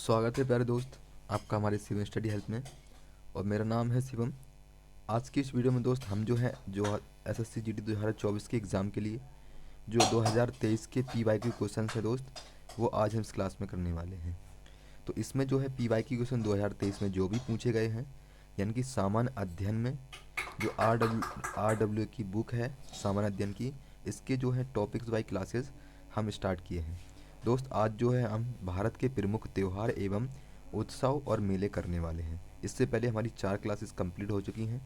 स्वागत है प्यारे दोस्त आपका हमारे शिवम स्टडी हेल्प में। और मेरा नाम है शिवम। आज की इस वीडियो में दोस्त हम जो एसएससी जीडी 2024 के एग्ज़ाम के लिए जो 2023 के पीवाईक्यू क्वेश्चन है दोस्त, वो आज हम इस क्लास में करने वाले हैं। तो इसमें जो है पीवाईक्यू क्वेश्चन 2023 में जो भी पूछे गए हैं, यानी कि सामान्य अध्ययन में जो आर डब्ल्यू की बुक है सामान्य अध्ययन की, इसके जो है टॉपिक्स बाई क्लासेस हम स्टार्ट किए हैं। दोस्त आज जो है हम भारत के प्रमुख त्यौहार एवं उत्सव और मेले करने वाले हैं। इससे पहले हमारी 4 क्लासेस कंप्लीट हो चुकी हैं।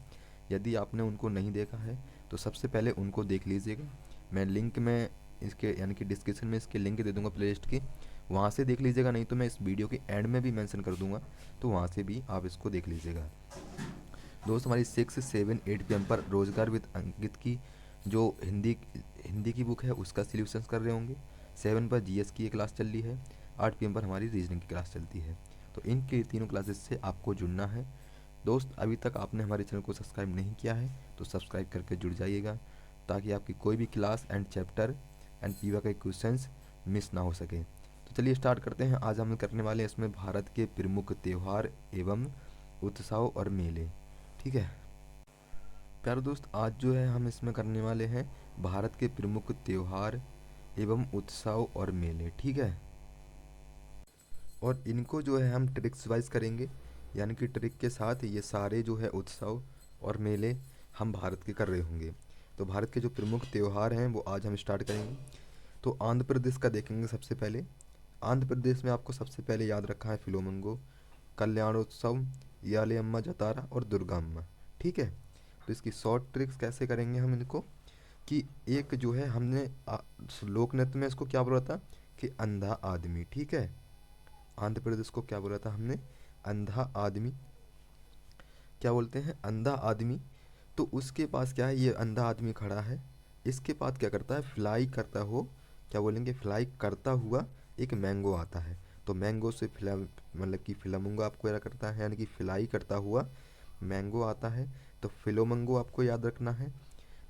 यदि आपने उनको नहीं देखा है तो सबसे पहले उनको देख लीजिएगा। मैं लिंक में इसके यानी कि डिस्क्रिप्शन में इसके लिंक दे दूंगा प्लेलिस्ट की, वहाँ से देख लीजिएगा, नहीं तो मैं इस वीडियो के एंड में भी मेंशन कर दूंगा, तो वहाँ से भी आप इसको देख लीजिएगा। दोस्त हमारी 6, 7, 8 PM पर रोजगार विद अंकित की जो हिंदी की बुक है उसका सॉल्यूशन कर रहे होंगे। 7 पर जीएस की एक क्लास चल रही है। 8 PM पर हमारी रीजनिंग की क्लास चलती है। तो इनके तीनों क्लासेस से आपको जुड़ना है। दोस्त अभी तक आपने हमारे चैनल को सब्सक्राइब नहीं किया है तो सब्सक्राइब करके जुड़ जाइएगा, ताकि आपकी कोई भी क्लास एंड चैप्टर एंड पीवा के क्वेश्चंस मिस ना हो सके। तो चलिए स्टार्ट करते हैं। आज हम करने वाले हैं इसमें भारत के प्रमुख त्यौहार एवं उत्सव और मेले। ठीक है प्यारे दोस्त, आज जो है हम इसमें करने वाले हैं भारत के प्रमुख त्यौहार एवं उत्सव और मेले। ठीक है, और इनको जो है हम ट्रिक्स वाइज करेंगे, यानी कि ट्रिक के साथ ये सारे जो है उत्सव और मेले हम भारत के कर रहे होंगे। तो भारत के जो प्रमुख त्यौहार हैं वो आज हम स्टार्ट करेंगे। तो आंध्र प्रदेश का देखेंगे सबसे पहले। आंध्र प्रदेश में आपको सबसे पहले याद रखा है फिलोमंगो, कल्याणोत्सव, यालेम्मा जतारा और दुर्गा अम्मा। ठीक है, तो इसकी शॉर्ट ट्रिक्स कैसे करेंगे हम इनको, कि एक जो है हमने लोक नृत्य में इसको क्या बोला था कि अंधा आदमी। ठीक है, आंध्र प्रदेश को क्या बोला था हमने, अंधा आदमी। क्या बोलते हैं, अंधा आदमी। तो उसके पास क्या है, ये अंधा आदमी खड़ा है, इसके पास क्या करता है, फ्लाई करता हो, क्या बोलेंगे, फ्लाई करता हुआ एक मैंगो आता है। तो मैंगो से मतलब कि फिलामंगो आपको याद करता है, यानी कि फ्लाई करता हुआ मैंगो आता है। तो फिलोमंगो आपको याद रखना है।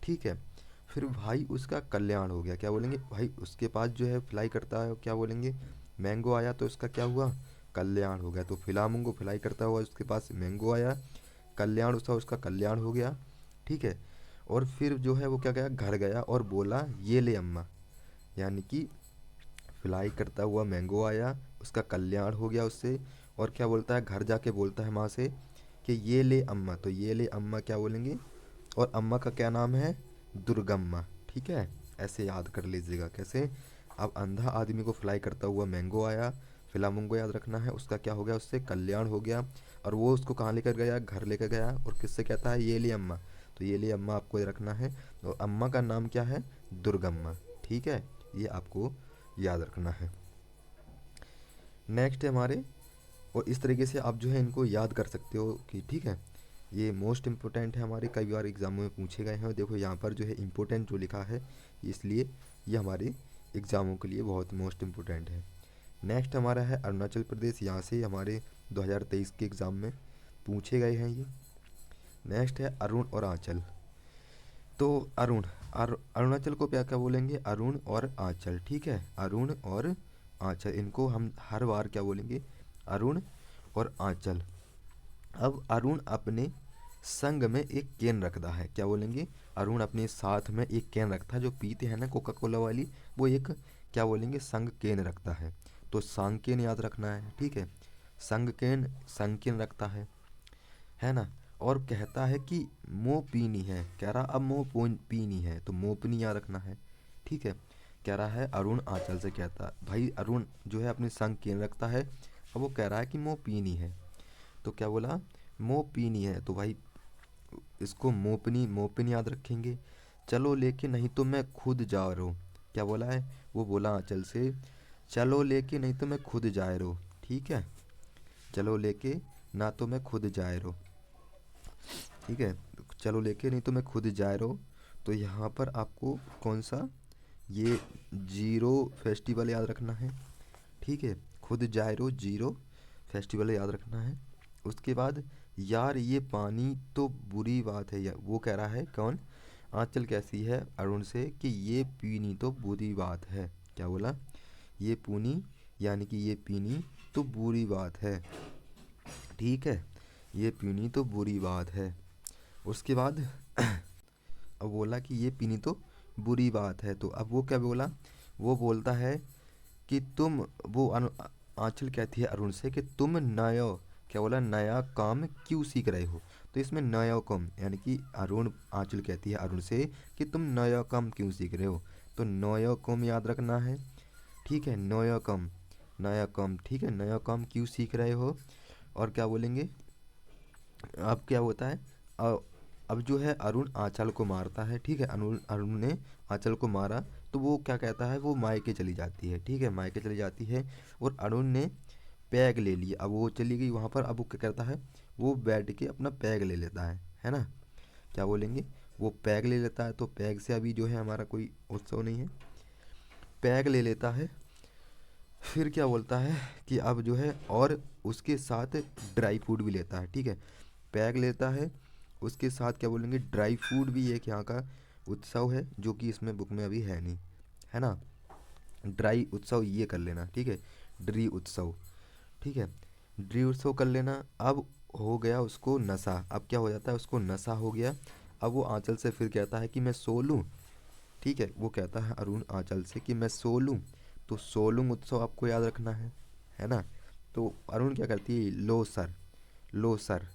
ठीक है, फिर भाई उसका कल्याण हो गया। क्या बोलेंगे, भाई उसके पास जो है फ्लाई करता है, क्या बोलेंगे, मैंगो आया, तो उसका क्या हुआ, कल्याण हो गया। तो फिलामंगो फ्लाई करता हुआ उसके पास मैंगो आया, कल्याण उसका कल्याण हो गया। ठीक है, और फिर जो है वो क्या गया, घर गया और बोला ये ले अम्मा, यानी कि फ्लाई करता हुआ मैंगो आया, उसका कल्याण हो गया उससे, और क्या बोलता है, घर जाके बोलता है माँ से कि ये ले अम्मा। तो ये ले अम्मा क्या बोलेंगे, और अम्मा का क्या नाम है, दुर्गम्मा। ठीक है, ऐसे याद कर लीजिएगा कैसे। अब अंधा आदमी को फ्लाई करता हुआ मैंगो आया, फिलामंगो याद रखना है, उसका क्या हो गया, उससे कल्याण हो गया, और वो उसको कहाँ लेकर गया, घर लेकर गया, और किससे कहता है ये ले अम्मा। तो ये ले अम्मा आपको याद रखना है, और अम्मा का नाम क्या है, दुर्गम्मा। ठीक है, ये आपको याद रखना है। नेक्स्ट है हमारे, और इस तरीके से आप जो है इनको याद कर सकते हो कि ठीक है, ये मोस्ट इम्पोर्टेंट है हमारे, कई बार एग्जामों में पूछे गए हैं। और देखो यहाँ पर जो है इम्पोर्टेंट जो लिखा है, इसलिए ये हमारे एग्ज़ामों के लिए बहुत मोस्ट इम्पोर्टेंट है। नेक्स्ट हमारा है अरुणाचल प्रदेश, यहाँ से हमारे 2023 के एग्ज़ाम में पूछे गए हैं ये। नेक्स्ट है अरुण और आंचल। तो अरुणाचल को क्या क्या बोलेंगे, अरुण और आंचल। ठीक है, अरुण और आंचल, इनको हम हर बार क्या बोलेंगे, अरुण और आंचल। अब अरुण अपने संग में एक कैन रखता है, क्या बोलेंगे, अरुण अपने साथ में एक कैन रखता है, जो पीते हैं ना कोका कोला वाली, वो एक क्या बोलेंगे, संग कैन रखता है। तो संग कैन याद रखना है। ठीक है, संग कैन रखता है ना। और कहता है कि मो पीनी है, कह रहा अब मो पीनी है, तो मोपनी याद रखना है। ठीक है, कह रहा है अरुण आंचल से कहता, भाई अरुण जो है अपने संग कैन रखता है, अब वो कह रहा है कि मो पीनी है, तो क्या बोला, मो पीनी है, तो भाई इसको मोपनी मोपिन याद रखेंगे। चलो लेके नहीं तो मैं खुद जा रहा हूँ, क्या बोला है, वो बोला आंचल से, चलो लेके नहीं तो मैं खुद जा रहा हूँ। ठीक है, चलो लेके ना तो मैं खुद जा रहा हूँ। ठीक है, चलो लेके नहीं तो मैं खुद जा रहा हूँ। तो यहाँ पर आपको कौन सा, ये जीरो फेस्टिवल याद रखना है। ठीक है, खुद जायरो जीरो फेस्टिवल याद रखना है। उसके बाद यार ये पानी तो बुरी बात है, या वो कह रहा है कौन, आंचल कैसी है अरुण से कि ये पीनी तो बुरी बात है, क्या बोला, ये पूनी यानी कि ये पीनी तो बुरी बात है। ठीक है, ये पीनी तो बुरी बात है। उसके बाद अब बोला कि ये पीनी तो बुरी बात है, तो अब वो क्या बोला, वो बोलता है कि तुम, वो आंचल कहती है अरुण से कि तुम नया, क्या बोला, नया काम क्यों सीख रहे हो। तो इसमें नया काम यानी कि अरुण, आंचल कहती है अरुण से कि तुम नया काम क्यों सीख रहे हो। तो नया काम याद रखना है। ठीक है, नया काम, नया काम, ठीक है, नया काम क्यों सीख रहे हो। और क्या बोलेंगे, अब क्या होता है, अब जो है अरुण आंचल को मारता है। ठीक है, अरुण अरुण ने आंचल को मारा, तो वो क्या कहता है, वो मायके चली जाती है। ठीक है, मायके चली जाती है और अरुण ने पैग ले लिया। अब वो चली गई वहाँ पर, अब वो क्या करता है, वो बैठ के अपना पैग ले लेता है ना। क्या बोलेंगे, वो पैग ले लेता है। तो पैग से अभी जो है हमारा कोई उत्सव नहीं है, पैग ले लेता है। फिर क्या बोलता है कि अब जो है, और उसके साथ ड्राई फ्रूट भी लेता है। ठीक है, पैग लेता है, उसके साथ क्या बोलेंगे, ड्राई फ्रूट भी एक यहाँ का उत्सव है जो कि इसमें बुक में अभी है नहीं, है ना। ड्राई उत्सव ये कर लेना। ठीक है, ड्री उत्सव। ठीक है, ड्री उत्सव कर लेना। अब हो गया उसको नशा। अब क्या हो जाता है, उसको नशा हो गया। अब वो आंचल से फिर कहता है कि मैं सो लूँ। ठीक है, वो कहता है अरुण आंचल से कि मैं सो लूँ। तो सोलुंग उत्सव आपको याद रखना है ना। तो अरुण क्या करती है, लो सर, लो सर,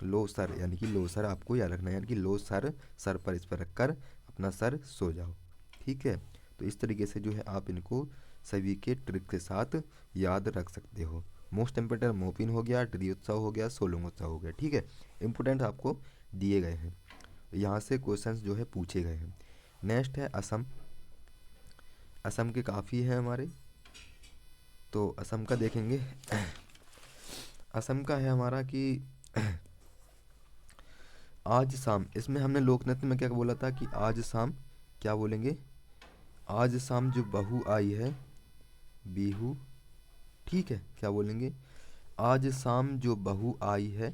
लो सर, यानी कि लो सर आपको याद रखना है, यानी कि लो सर, सर पर इस पर रखकर अपना सर सो जाओ। ठीक है, तो इस तरीके से जो है आप इनको सभी के ट्रिक के साथ याद रख सकते हो। मोस्ट इम्पोर्टेंट मोपिन हो गया, ड्री उत्सव हो गया, सोलुंग उत्सव हो गया। ठीक है, इम्पोर्टेंट आपको दिए गए हैं, यहाँ से क्वेश्चंस जो है पूछे गए हैं। नेक्स्ट है असम। असम के काफ़ी हैं हमारे, तो असम का देखेंगे। असम का है हमारा कि आज शाम, इसमें हमने लोक नृत्य में क्या बोला था कि आज शाम, क्या बोलेंगे, आज शाम जो बहू आई है, बिहू। ठीक है, क्या बोलेंगे, आज शाम जो बहू आई है,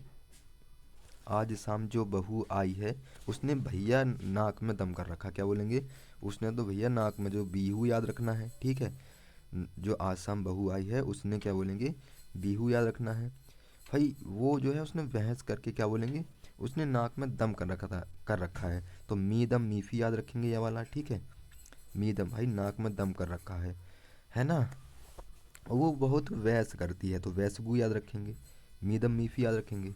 आज शाम जो बहू आई है, उसने भैया नाक में दम कर रखा। क्या बोलेंगे, उसने तो भैया नाक में, जो बिहू याद रखना है। ठीक है, जो आज शाम बहू आई है उसने, क्या बोलेंगे, बिहू याद रखना है। भाई वो जो है उसने बहस करके, क्या बोलेंगे, उसने नाक में दम कर रखा था, कर रखा है। तो मी दम मीफी याद रखेंगे ये वाला। ठीक है, मी दम, भाई नाक में दम कर रखा है ना। वो बहुत वैस करती है, तो वैसगू याद रखेंगे, मी दम मीफी याद रखेंगे।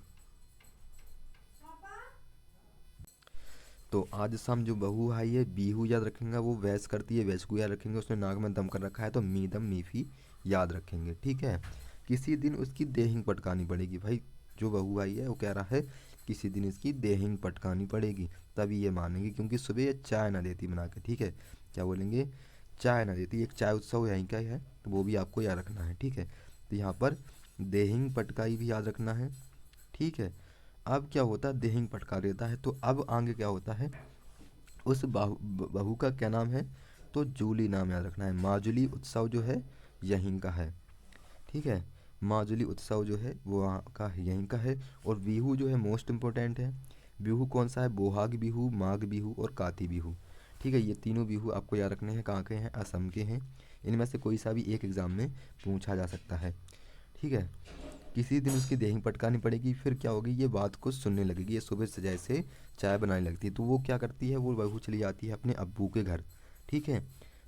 तो आज शाम जो बहू आई है, बीहू याद रखेंगे, वो वैस करती है, वैसगू याद रखेंगे, उसने नाक में दम कर रखा है, तो मी दम मीफी याद रखेंगे। ठीक है, किसी दिन उसकी देहिंग पटकानी पड़ेगी। भाई जो बहू आई है वो कह रहा है किसी दिन इसकी देहिंग पटकानी पड़ेगी, तभी ये मानेगी, क्योंकि सुबह ये चाय ना देती बना के। ठीक है, क्या बोलेंगे, चाय ना देती। एक चाय उत्सव यहीं का ही है, तो वो भी आपको याद रखना है। ठीक है, तो यहाँ पर देहिंग पटकाई भी याद रखना है। ठीक है, अब क्या होता है, देहिंग पटका देता है, तो अब आगे क्या होता है, उस बहू का क्या नाम है, तो जूली नाम याद रखना है। माजुली उत्सव जो है यहीं का है। ठीक है, माजुली उत्सव जो है वो वहाँ का यहीं का है। और बिहू जो है मोस्ट इम्पोर्टेंट है। बिहू कौन सा है, बोहाग बिहू, माघ बिहू और काती बिहू। ठीक है, ये तीनों बिहू आपको याद रखने हैं, कहाँ के हैं, असम के हैं। इनमें से कोई सा भी एक एग्ज़ाम में पूछा जा सकता है। ठीक है, किसी दिन उसकी देहिंग पटकानी पड़ेगी। फिर क्या होगी, ये बात को सुनने लगेगी, ये सुबह से जैसे चाय बनाने लगती है। तो वो क्या करती है, वो बहू चली जाती है अपने अब्बू के घर। ठीक है,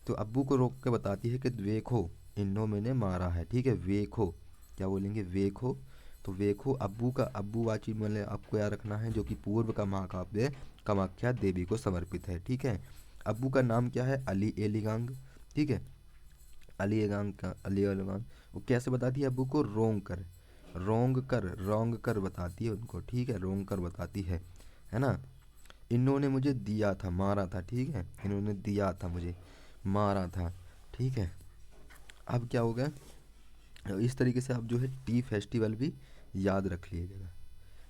तो अब्बू को रोक के बताती है कि देखो इन्हों मैंने मारा है। ठीक है, वेखो, क्या बोलेंगे, वेखो। तो वेखो अब्बू का, अब्बूवाची मतलब आपको याद रखना है, जो कि पूर्व का महाकाव्य कामाख्या देवी को समर्पित है। ठीक है, अब्बू का नाम क्या है, अली एलिगांग। ठीक है, अली एगांग का, अली एलिगांग। वो कैसे बताती है अब्बू को, रोंग कर, रोंग कर बताती है उनको। ठीक है, रोंग कर बताती है ना। इन्होंने मुझे दिया था, मारा था। ठीक है, इन्होंने दिया था मुझे, मारा था। ठीक है, अब क्या हो गया, इस तरीके से आप जो है टी फेस्टिवल भी याद रख लीजिएगा।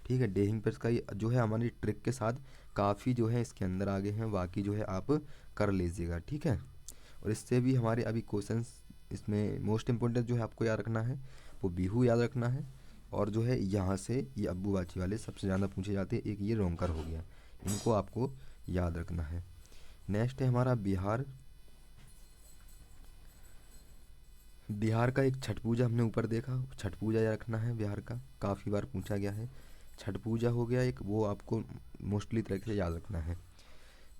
ठीक है, डेहिंग पर का जो है हमारी ट्रिक के साथ काफ़ी जो है इसके अंदर आगे हैं, बाकी जो है आप कर लीजिएगा। ठीक है, और इससे भी हमारे अभी क्वेश्चंस, इसमें मोस्ट इम्पोर्टेंट जो है आपको याद रखना है वो बिहू याद रखना है। और जो है यहाँ से ये अब्बू बाची वाले सबसे ज़्यादा पूछे जाते हैं, एक ये रोंकर हो गया, इनको आपको याद रखना है। नेक्स्ट है हमारा बिहार। बिहार का एक छठ पूजा हमने ऊपर देखा, छठ पूजा याद रखना है बिहार का, काफ़ी बार पूछा गया है। छठ पूजा हो गया एक, वो आपको मोस्टली तरीके से याद रखना है।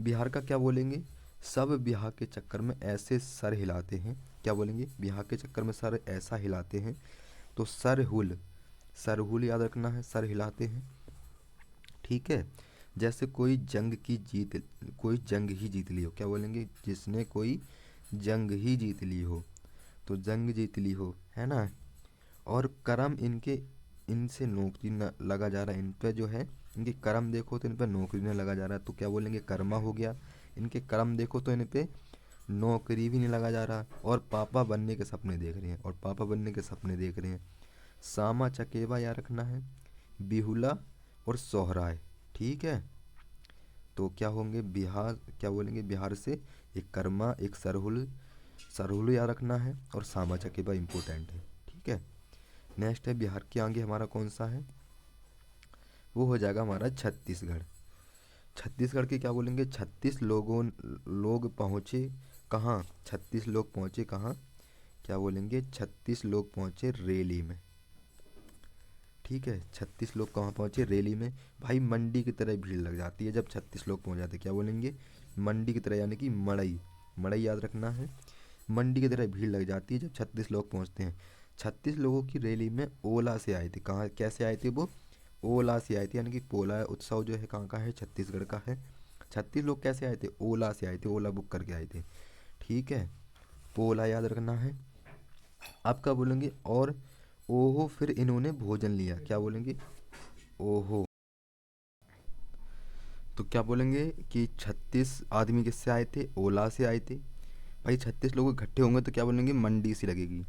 बिहार का क्या बोलेंगे, सब बिहार के चक्कर में ऐसे सर हिलाते हैं, क्या बोलेंगे, बिहार के चक्कर में सर ऐसा हिलाते हैं, तो सरहुल, सरहुल याद रखना है, सर हिलाते हैं। ठीक है, जैसे कोई जंग की जीत, कोई जंग ही जीत ली हो, क्या बोलेंगे, जिसने कोई जंग ही जीत ली हो, तो जंग जीत ली हो, है ना। और करम इनके, इनसे नौकरी न लगा जा रहा है, इन पे जो है इनके कर्म देखो तो इन पे नौकरी न लगा जा रहा है, तो क्या बोलेंगे, कर्मा हो गया। इनके कर्म देखो तो इन पे नौकरी भी नहीं लगा जा रहा, और पापा बनने के सपने देख रहे हैं, और पापा बनने के सपने देख रहे हैं। सामा चकेवा याद रखना है, बिहुला और सोहराय। ठीक है, तो क्या होंगे, बिहार, क्या बोलेंगे, बिहार से एक कर्मा, एक सरहुल, सरहुल याद रखना है, और सामा चकेवा इम्पोर्टेंट है। ठीक है, नेक्स्ट है बिहार के आगे हमारा कौन सा है, वो हो जाएगा हमारा छत्तीसगढ़। छत्तीसगढ़ के क्या बोलेंगे, 36 लोग पहुँचे कहाँ, 36 लोग पहुँचे कहाँ, क्या बोलेंगे, 36 लोग पहुँचे रैली में। ठीक है, 36 लोग कहाँ पहुँचे, रैली में। भाई मंडी की तरह भीड़ लग जाती है जब 36 लोग पहुँच जाते, क्या बोलेंगे, मंडी की तरह, यानी कि मड़ई, मड़ई याद रखना है। मंडी की तरह भीड़ लग जाती है जब 36 लोग पहुँचते हैं। 36 लोगों की रैली में ओला से आए थे, कहाँ कैसे आए थे वो, ओला से आए थे, यानी कि पोला उत्सव जो है कहाँ का है, छत्तीसगढ़ का है। 36 लोग कैसे आए थे, ओला से आए थे, ओला बुक करके आए थे। ठीक है, पोला याद रखना है। आप क्या बोलेंगे, और ओहो फिर इन्होंने भोजन लिया, क्या बोलेंगे, ओहो। तो क्या बोलेंगे कि 36 आदमी किससे आए थे, ओला से आए थे। भाई 36 लोग इकट्ठे होंगे तो क्या बोलेंगे, मंडी सी लगेगी।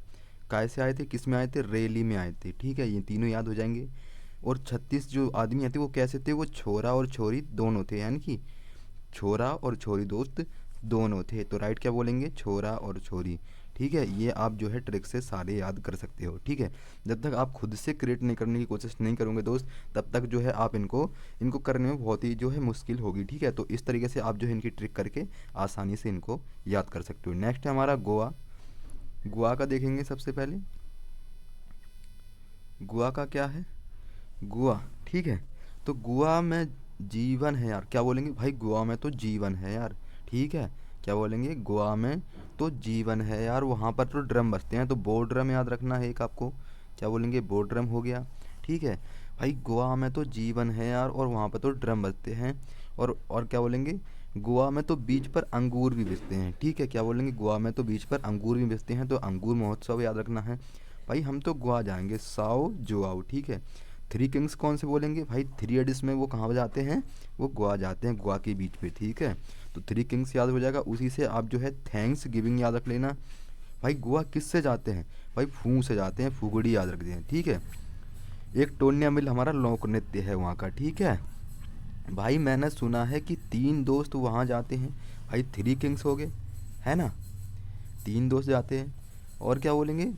काय से आए थे, किस में आए थे, रैली में आए थे। ठीक है, ये तीनों याद हो जाएंगे। और 36 जो आदमी आते वो कैसे थे, वो छोरा और छोरी दोनों थे, यानी कि छोरा और छोरी दोस्त दोनों थे, तो राइट क्या बोलेंगे, छोरा और छोरी। ठीक है, ये आप जो है ट्रिक से सारे याद कर सकते हो। ठीक है, जब तक आप खुद से क्रिएट नहीं करने की कोशिश नहीं करोगे दोस्त, तब तक जो है आप इनको इनको करने में बहुत ही जो है मुश्किल होगी। ठीक है, तो इस तरीके से आप जो है इनकी ट्रिक करके आसानी से इनको याद कर सकते हो। नेक्स्ट है हमारा गोवा। गोवा का देखेंगे सबसे पहले, गोवा का क्या है, गोवा। ठीक है, तो गोवा में जीवन है यार, क्या बोलेंगे भाई, गोवा में तो जीवन है यार। ठीक है, क्या बोलेंगे, गोवा में तो जीवन है यार, वहाँ पर तो ड्रम बजते हैं, तो बो ड्रम याद रखना है एक आपको, क्या बोलेंगे, बो ड्रम हो गया। ठीक है, भाई गोवा में तो जीवन है यार, और वहाँ पर तो ड्रम बजते हैं। और क्या बोलेंगे, गोवा में तो बीच पर अंगूर भी बेचते हैं। ठीक है, क्या बोलेंगे, गोवा में तो बीच पर अंगूर भी बेचते हैं, तो अंगूर महोत्सव याद रखना है। भाई हम तो गोवा जाएंगे, साओ जो आओ। ठीक है, थ्री किंग्स कौन से बोलेंगे भाई, थ्री एडिस में वो कहाँ जाते हैं, वो गोवा जाते हैं, गोवा के बीच पे। ठीक है, तो थ्री किंग्स याद हो जाएगा। उसी से आप जो है थैंक्स गिविंग याद रख लेना। भाई गोवा किस से जाते हैं, भाई फू से जाते हैं, फुगड़ी याद रखते हैं। ठीक है, एक टोन्या मिल हमारा लोक नृत्य है वहाँ का। ठीक है, भाई मैंने सुना है कि 3 दोस्त वहाँ जाते हैं, भाई थ्री किंग्स हो गए, है ना, 3 दोस्त जाते हैं। और क्या बोलेंगे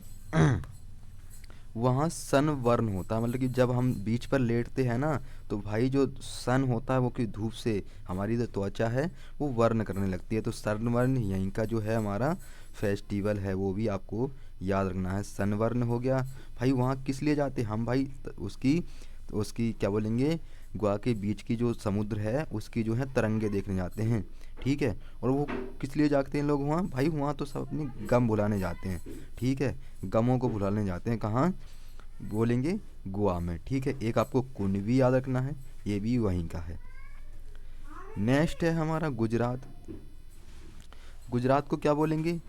वहाँ सन वर्न होता है, मतलब कि जब हम बीच पर लेटते हैं ना, तो भाई जो सन होता है वो की धूप से हमारी जो त्वचा है वो वर्न करने लगती है, तो सन वर्न यहीं का जो है हमारा फेस्टिवल है, वो भी आपको याद रखना है। सन वर्न हो गया। भाई वहाँ किस लिए जाते हैं हम, भाई उसकी, तो उसकी क्या बोलेंगे, गोवा के बीच की जो समुद्र है उसकी जो है तरंगे देखने जाते हैं। ठीक है, और वो किस लिए जाते हैं लोग वहाँ, भाई वहाँ तो सब अपने गम भुलाने जाते हैं। ठीक है, गमों को भुलाने जाते हैं, कहाँ बोलेंगे, गोवा में। ठीक है, एक आपको कुंड भी याद रखना है, ये भी वहीं का है। नेक्स्ट है हमारा गुजरात। गुजरात को क्या बोलेंगे,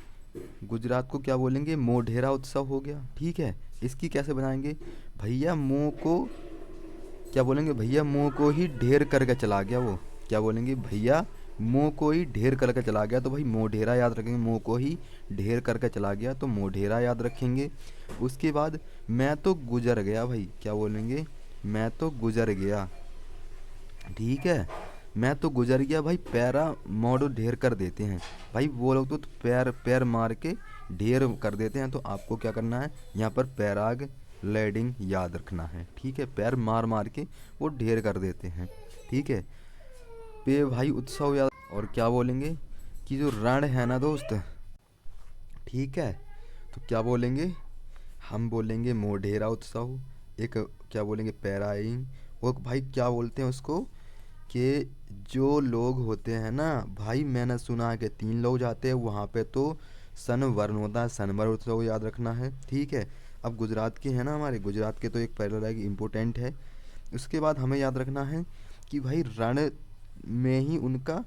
गुजरात को क्या बोलेंगे, मोढेरा उत्सव हो गया। ठीक है, इसकी कैसे बनाएंगे, भैया मुँह को, क्या बोलेंगे, भैया मुँह को ही ढेर करके चला गया वो, क्या बोलेंगे, भैया मुँह को ही ढेर करके चला गया, तो भाई मोढेरा याद रखेंगे, मुँह को ही ढेर करके चला गया तो मोढेरा याद रखेंगे। उसके बाद मैं तो गुजर गया, भाई क्या बोलेंगे, मैं तो गुजर गया। ठीक है, मैं तो गुजर गया, भाई पैरा मोड़ ढेर कर देते हैं, भाई वो लोग तो पैर पैर मार के ढेर कर देते हैं, तो आपको क्या करना है, यहाँ पर पैराग लेडिंग याद रखना है। ठीक है, पैर मार मार के वो ढेर कर देते हैं। ठीक है, पे भाई उत्सव याद, और क्या बोलेंगे कि जो रण है ना दोस्त, ठीक है, तो क्या बोलेंगे, हम बोलेंगे मोढेरा उत्सव। एक क्या बोलेंगे, पैराइंग। और भाई क्या बोलते हैं उसको, कि जो लोग होते हैं ना भाई, मैंने सुना है कि 3 लोग जाते हैं वहाँ पे, तो सनबर्न होता है, सनबर्न उत्सव याद रखना है, ठीक है। अब गुजरात के हैं ना, हमारे गुजरात के तो एक पैराडाइज इम्पोर्टेंट है। उसके बाद हमें याद रखना है कि भाई रण में ही उनका,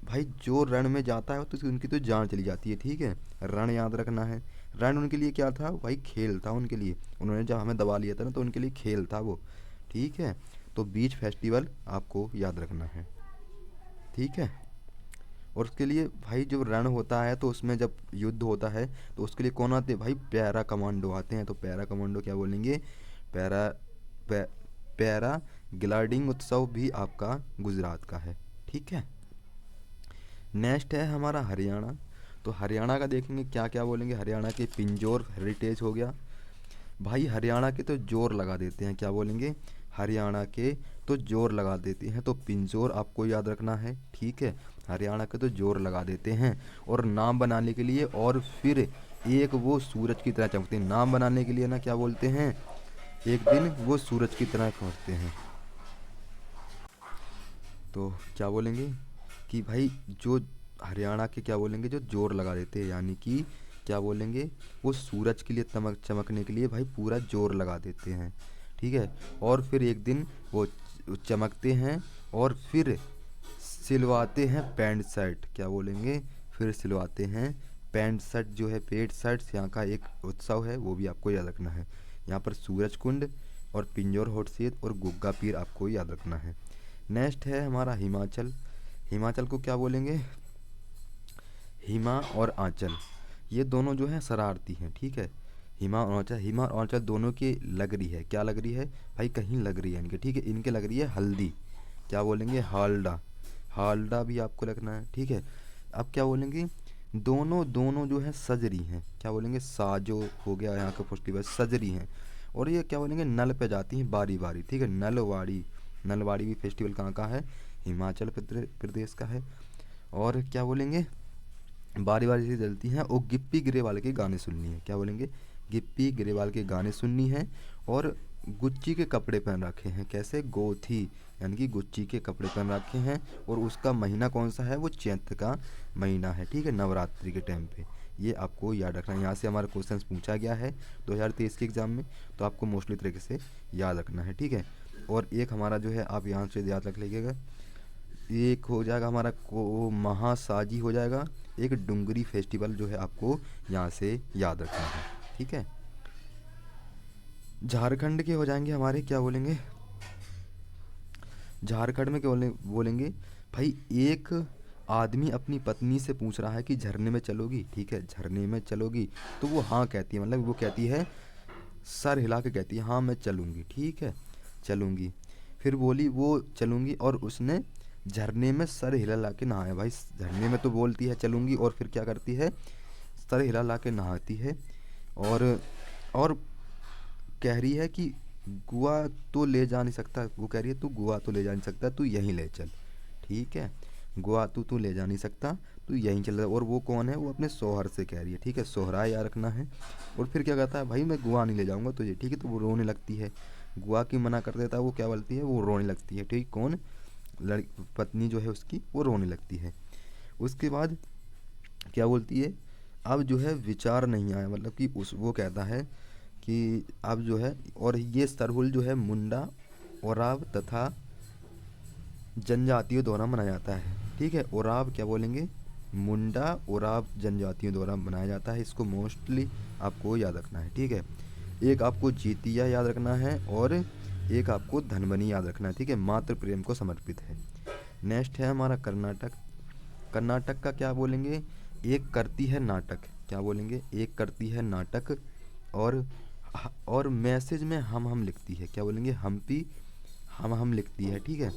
भाई जो रण में जाता है तो उनकी तो जान चली जाती है, ठीक है। रण याद रखना है। रण उनके लिए क्या था भाई, खेल था उनके लिए। उन्होंने जब हमें दबा लिया था ना, तो उनके लिए खेल था वो, ठीक है। तो बीच फेस्टिवल आपको याद रखना है, ठीक है। और उसके लिए भाई जो रण होता है तो उसमें जब युद्ध होता है तो उसके लिए कौन आते हैं भाई, पैरा कमांडो आते हैं। तो पैरा कमांडो क्या बोलेंगे, पैरा पै, पैरा ग्लाइडिंग उत्सव भी आपका गुजरात का है, ठीक है। नेक्स्ट है हमारा हरियाणा। तो हरियाणा का देखेंगे क्या क्या बोलेंगे, हरियाणा के पिंजौर हेरिटेज हो गया। भाई हरियाणा के तो जोर लगा देते हैं, क्या बोलेंगे, हरियाणा के तो जोर लगा देते हैं, तो पिंजौर आपको याद रखना है, ठीक है। हरियाणा के तो जोर लगा देते हैं। और नाम बनाने के लिए, और फिर एक वो सूरज की तरह चमकते हैं, नाम बनाने के लिए ना क्या बोलते हैं, एक दिन वो सूरज की तरह चमकते हैं। तो क्या बोलेंगे कि भाई जो हरियाणा के क्या बोलेंगे, जो जोर लगा देते हैं, यानी कि क्या बोलेंगे, वो सूरज के लिए चमकने के लिए भाई पूरा जोर लगा देते हैं, ठीक है। और फिर एक दिन वो चमकते हैं, और फिर सिलवाते हैं पैंट शर्ट, क्या बोलेंगे, फिर सिलवाते हैं पैंट शर्ट, जो है पेट शर्ट्स यहाँ का एक उत्सव है, वो भी आपको याद रखना है। यहाँ पर सूरज कुंड और पिंजौर होटसेत और गुग्गा पीर आपको याद रखना है। नेक्स्ट है हमारा हिमाचल। हिमाचल को क्या बोलेंगे, हिमा और आंचल, ये दोनों जो हैं शरारती हैं, ठीक है। हिमा और आंचल, हिमा और आंचल दोनों की लग रही है, क्या लग रही है भाई, कहीं लग रही है इनके, ठीक है। इनके लग रही है हल्दी, क्या बोलेंगे, हालडा। हालडा भी आपको लगना है, ठीक है। अब क्या बोलेंगे, दोनों दोनों जो है सज रही हैं, क्या बोलेंगे, साजो हो गया यहाँ का फेस्टिवल, सज रही हैं। और ये क्या बोलेंगे, नल पे जाती हैं बारी बारी, ठीक है। नलवाड़ी, नलवाड़ी भी फेस्टिवल कहाँ का है, हिमाचल प्रदेश का है। और क्या बोलेंगे, बारी बारी से जलती हैं, और गिप्पी ग्रेवाल के गाने सुननी है, क्या बोलेंगे, गिप्पी ग्रेवाल के गाने सुननी है। और गुच्ची के कपड़े पहन रखे हैं, कैसे, गोथी, यानी कि गुच्ची के कपड़े पहन रखे हैं। और उसका महीना कौन सा है, वो चैत्र का महीना है, ठीक है, नवरात्रि के टाइम पे। ये आपको याद रखना है, यहाँ से हमारा क्वेश्चन पूछा गया है 2023 के एग्ज़ाम में, तो आपको मोस्टली तरीके से याद रखना है, ठीक है। और एक हमारा जो है आप यहाँ से याद रख लीजिएगा, एक हो जाएगा हमारा को महासाजी हो जाएगा, एक डुंगरी फेस्टिवल जो है आपको यहाँ से याद रखना है, ठीक है। झारखंड के हो जाएंगे हमारे, क्या बोलेंगे, झारखंड में क्या बोलेंगे भाई, एक आदमी अपनी पत्नी से पूछ रहा है कि झरने में चलोगी, ठीक है, झरने में चलोगी, तो वो हाँ कहती है, मतलब वो कहती है, सर हिला के कहती है हाँ मैं चलूँगी, ठीक है, चलूँगी। फिर बोली वो चलूँगी, और उसने झरने में सर हिला ला के नहाया, भाई झरने में तो बोलती है चलूँगी, और फिर क्या करती है, सर हिला ला के नहाती है। और कह रही है कि गोवा तो ले जा नहीं सकता, वो कह रही है तू गोवा तो ले जा नहीं सकता, तू यहीं ले चल, ठीक है। गोवा तू ले जा नहीं सकता, तू यहीं चल। और वो कौन है, वो अपने शौहर से कह रही है, ठीक है, शोहरा याद रखना है। और फिर क्या कहता है, भाई मैं गोवा नहीं ले जाऊंगा तुझे, ठीक है। तो वो रोने लगती है, गोवा की मना कर देता है, वो क्या बोलती है, वो रोने लगती है, ठीक, कौन, पत्नी जो है उसकी, वो रोने लगती है। उसके बाद क्या बोलती है, अब जो है विचार नहीं आया, मतलब कि उस वो कहता है कि अब जो है, और ये सरहुल जो है मुंडा, ओराव तथा जनजातियों द्वारा मनाया जाता है, ठीक है। ओराव क्या बोलेंगे, मुंडा ओराव जनजातियों द्वारा मनाया जाता है, इसको मोस्टली आपको याद रखना है, ठीक है। एक आपको जीतिया याद रखना है, और एक आपको धनबनी याद रखना है, ठीक है, मातृ प्रेम को समर्पित है। नेक्स्ट है हमारा कर्नाटक। कर्नाटक का क्या बोलेंगे, एक करती है नाटक, क्या बोलेंगे, एक करती है नाटक, और मैसेज में हम लिखती है, क्या बोलेंगे, हम्पी, हम लिखती है, ठीक है।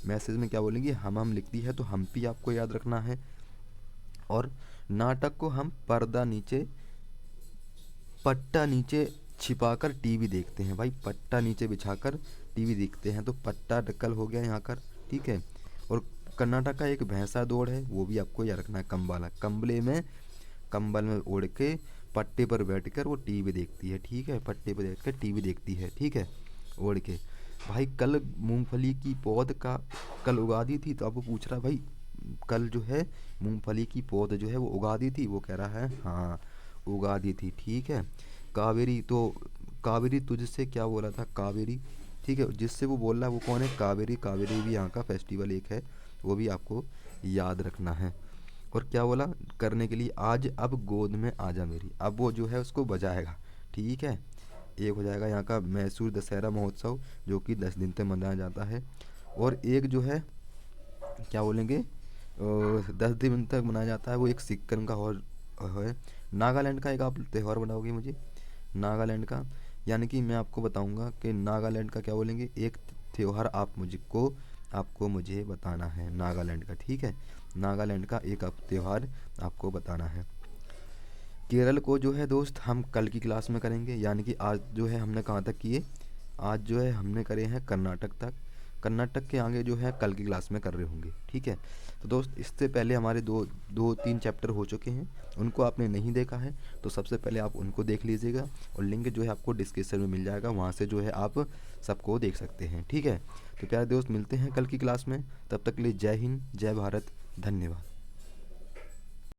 मैसेज में क्या बोलेंगे, हम लिखती है, तो हम्पी आपको याद रखना है। और नाटक को हम पर्दा नीचे, पट्टा नीचे छिपाकर टीवी देखते हैं, भाई पट्टा नीचे बिछाकर टीवी देखते हैं, तो पट्टा डक्कल हो गया यहाँ कर, ठीक है। और कर्नाटक का एक भैंसा दौड़ है, वो भी आपको याद रखना है, कंबाला, कंबल में ओढ़ के पट्टे पर बैठकर वो टीवी देखती है, ठीक है, पट्टे पर बैठकर टीवी देखती है, ठीक है, ओढ़ के। भाई कल मूंगफली की पौध का कल उगा दी थी, तो आपको पूछ रहा है भाई कल जो है मूंगफली की पौध जो है वो उगा दी थी, वो कह रहा है हाँ उगा दी थी, ठीक है। कावेरी, तो कावेरी तुझसे क्या बोला था, कावेरी, ठीक है, जिससे वो बोल रहा है वो कौन है, कावेरी। कावेरी भी यहाँ का फेस्टिवल एक है, वो भी आपको याद रखना है। और क्या बोला करने के लिए, आज अब गोद में आजा मेरी, अब वो जो है उसको बजाएगा, ठीक है। एक हो जाएगा यहाँ का मैसूर दशहरा महोत्सव, जो कि 10 दिन तक मनाया जाता है। और एक जो है क्या बोलेंगे 10 दिन तक मनाया जाता है, वो एक सिक्किम का और है। नागालैंड का एक आप त्यौहार बनाओगे मुझे, नागालैंड का, यानी कि मैं आपको बताऊंगा कि नागालैंड का क्या बोलेंगे, एक त्यौहार आप मुझको आपको मुझे बताना है नागालैंड का, ठीक है। नागालैंड का एक आप त्यौहार आपको बताना है। केरल को जो है दोस्त हम कल की क्लास में करेंगे, यानी कि आज जो है हमने कहाँ तक किए, आज जो है हमने करे हैं कर्नाटक तक। कर्नाटक के आगे जो है कल की क्लास में कर रहे होंगे, ठीक है। तो दोस्त इससे पहले हमारे दो दो तीन चैप्टर हो चुके हैं, उनको आपने नहीं देखा है तो सबसे पहले आप उनको देख लीजिएगा, और लिंक जो है आपको डिस्क्रिप्शन में मिल जाएगा, वहाँ से जो है आप सबको देख सकते हैं, ठीक है। तो प्यारे दोस्त मिलते हैं कल की क्लास में, तब तक के लिए जय हिंद, जय भारत, धन्यवाद।